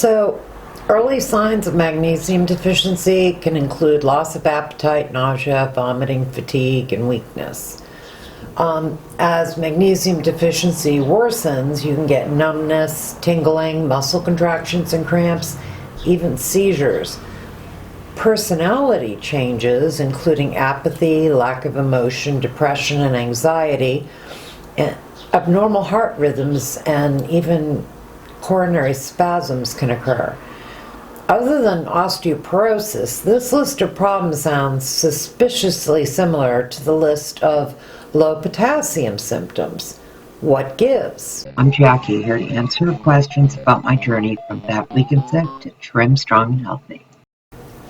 So, early signs of magnesium deficiency can include loss of appetite, nausea, vomiting, fatigue, and weakness. As magnesium deficiency worsens, you can get numbness, tingling, muscle contractions and cramps, even seizures. Personality changes, including apathy, lack of emotion, depression, and anxiety, and abnormal heart rhythms, and even coronary spasms can occur. Other than osteoporosis, this list of problems sounds suspiciously similar to the list of low potassium symptoms. What gives? I'm Jackie, here to answer questions about my journey from fat weak and sick to trim, strong, and healthy.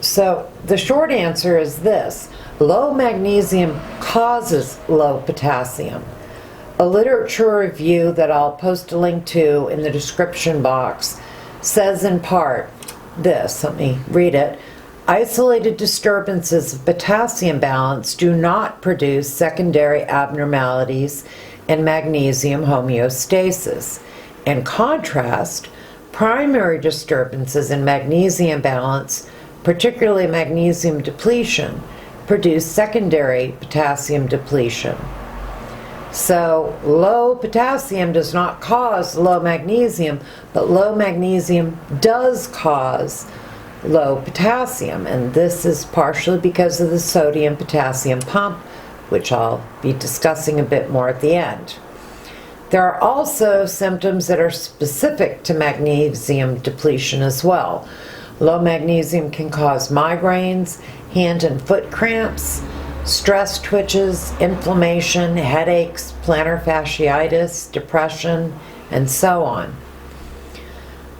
So the short answer is this: low magnesium causes low potassium. A literature review that I'll post a link to in the description box says in part this, let me read it: isolated disturbances of potassium balance do not produce secondary abnormalities in magnesium homeostasis. In contrast, primary disturbances in magnesium balance, particularly magnesium depletion, produce secondary potassium depletion. So low potassium does not cause low magnesium, but low magnesium does cause low potassium, and this is partially because of the sodium-potassium pump, which I'll be discussing a bit more at the end. There are also symptoms that are specific to magnesium depletion as well. Low magnesium can cause migraines, hand and foot cramps, stress twitches, inflammation, headaches, plantar fasciitis, depression, and so on.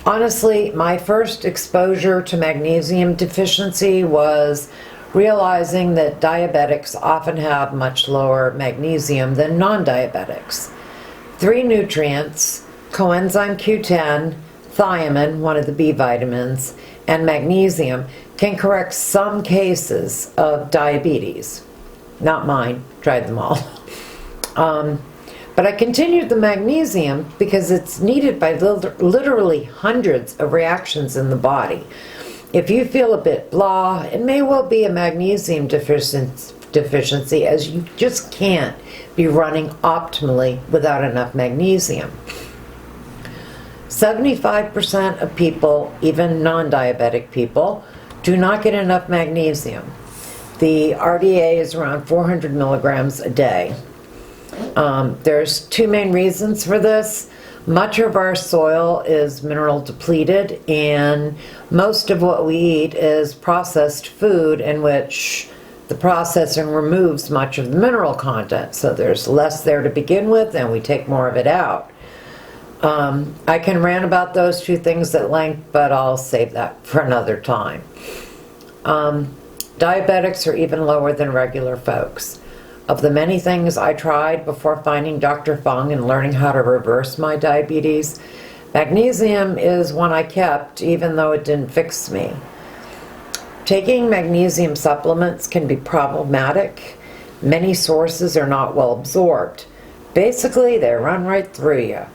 Honestly, my first exposure to magnesium deficiency was realizing that diabetics often have much lower magnesium than non-diabetics. 3 nutrients, coenzyme Q10, thiamine, one of the B vitamins, and magnesium can correct some cases of diabetes. Not mine, tried them all. But I continued the magnesium because it's needed by literally hundreds of reactions in the body. If you feel a bit blah, it may well be a magnesium deficiency, as you just can't be running optimally without enough magnesium. 75% of people, even non-diabetic people, do not get enough magnesium. The RDA is around 400 milligrams a day. There's 2 main reasons for this. Much of our soil is mineral depleted, and most of what we eat is processed food in which the processing removes much of the mineral content. So there's less there to begin with, and we take more of it out. I can rant about those 2 things at length, but I'll save that for another time. Diabetics are even lower than regular folks. Of the many things I tried before finding Dr. Fung and learning how to reverse my diabetes, magnesium is one I kept even though it didn't fix me. Taking magnesium supplements can be problematic. Many sources are not well absorbed. Basically, they run right through you.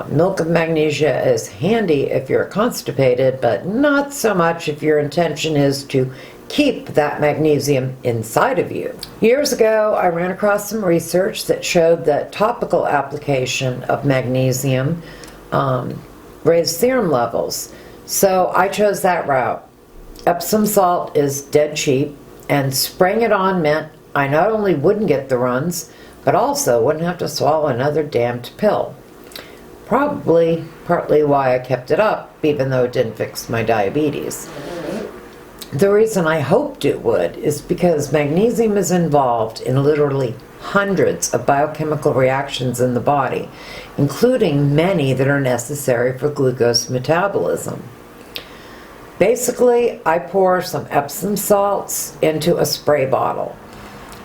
Milk of magnesia is handy if you're constipated, but not so much if your intention is to keep that magnesium inside of you. Years ago, I ran across some research that showed that topical application of magnesium raised serum levels. So I chose that route. Epsom salt is dead cheap, and spraying it on meant I not only wouldn't get the runs, but also wouldn't have to swallow another damned pill. Probably partly why I kept it up, even though it didn't fix my diabetes. The reason I hoped it would is because magnesium is involved in literally hundreds of biochemical reactions in the body, including many that are necessary for glucose metabolism. Basically, I pour some Epsom salts into a spray bottle.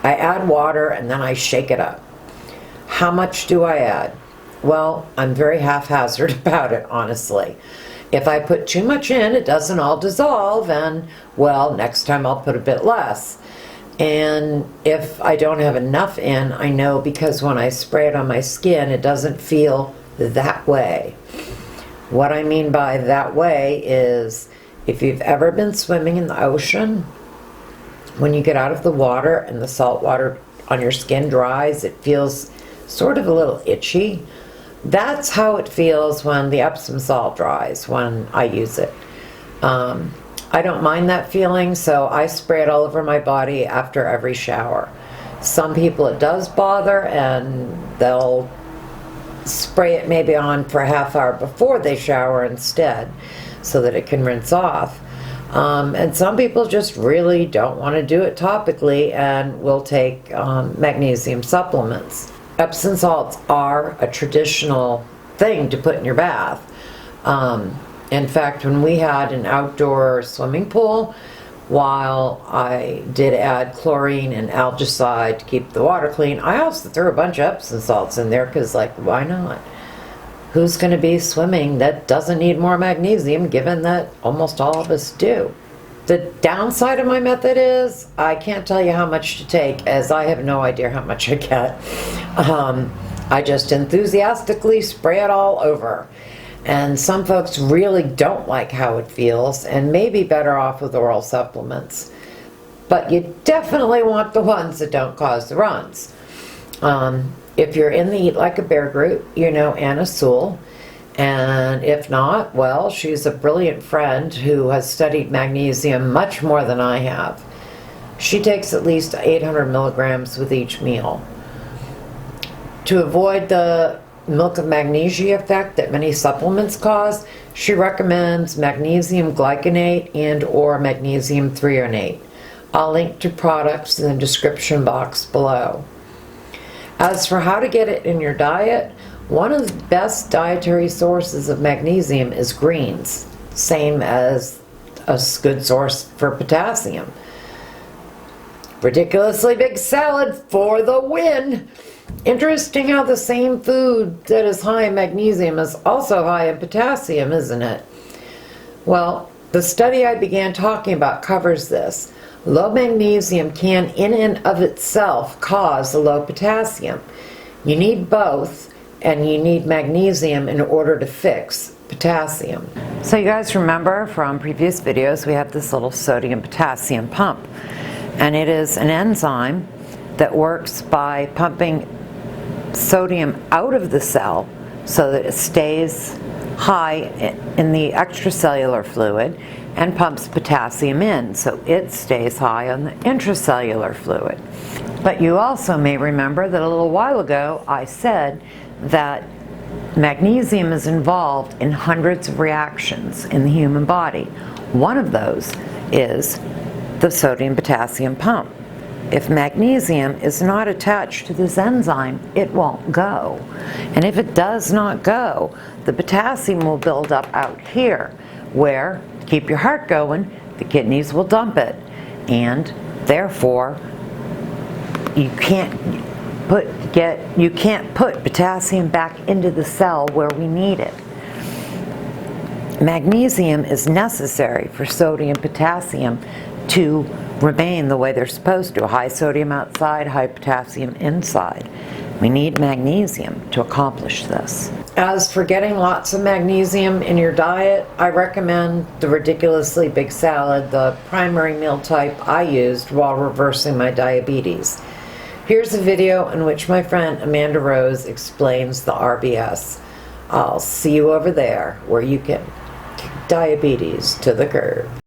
I add water and then I shake it up. How much do I add? Well, I'm very haphazard about it, honestly. If I put too much in, it doesn't all dissolve, and, well, next time I'll put a bit less. And if I don't have enough in, I know because when I spray it on my skin, it doesn't feel that way. What I mean by that way is, if you've ever been swimming in the ocean, when you get out of the water and the salt water on your skin dries, it feels sort of a little itchy. That's how it feels when the Epsom salt dries, when I use it. I don't mind that feeling, so I spray it all over my body after every shower. Some people it does bother, and they'll spray it maybe on for a half hour before they shower instead, so that it can rinse off. And some people just really don't want to do it topically and will take magnesium supplements. Epsom salts are a traditional thing to put in your bath. In fact, when we had an outdoor swimming pool, while I did add chlorine and algicide to keep the water clean, I also threw a bunch of Epsom salts in there because, like, why not? Who's going to be swimming that doesn't need more magnesium, given that almost all of us do? The downside of my method is I can't tell you how much to take, as I have no idea how much I get. I just enthusiastically spray it all over. And some folks really don't like how it feels and may be better off with oral supplements. But you definitely want the ones that don't cause the runs. If you're in the Eat Like a Bear group, you know Anna Sewell. And if not, well, she's a brilliant friend who has studied magnesium much more than I have. She takes at least 800 milligrams with each meal. To avoid the milk of magnesia effect that many supplements cause, she recommends magnesium glycinate and or magnesium threonate. I'll link to products in the description box below. As for how to get it in your diet, one of the best dietary sources of magnesium is greens, same as a good source for potassium. Ridiculously Big Salad for the win! Interesting how the same food that is high in magnesium is also high in potassium, isn't it? Well, the study I began talking about covers this. Low magnesium can, in and of itself, cause a low potassium. You need both, and you need magnesium in order to fix potassium. So you guys remember from previous videos, we have this little sodium-potassium pump. And it is an enzyme that works by pumping sodium out of the cell so that it stays high in the extracellular fluid, and pumps potassium in so it stays high on the intracellular fluid. But you also may remember that a little while ago I said that magnesium is involved in hundreds of reactions in the human body. One of those is the sodium-potassium pump. If magnesium is not attached to this enzyme, it won't go. And if it does not go, the potassium will build up out here, where, to keep your heart going, the kidneys will dump it. And therefore, you can't put potassium back into the cell where we need it. Magnesium is necessary for sodium potassium to remain the way they're supposed to. High sodium outside, high potassium inside. We need magnesium to accomplish this. As for getting lots of magnesium in your diet, I recommend the Ridiculously Big Salad, the primary meal type I used while reversing my diabetes. Here's a video in which my friend Amanda Rose explains the RBS. I'll see you over there where you can kick diabetes to the curb.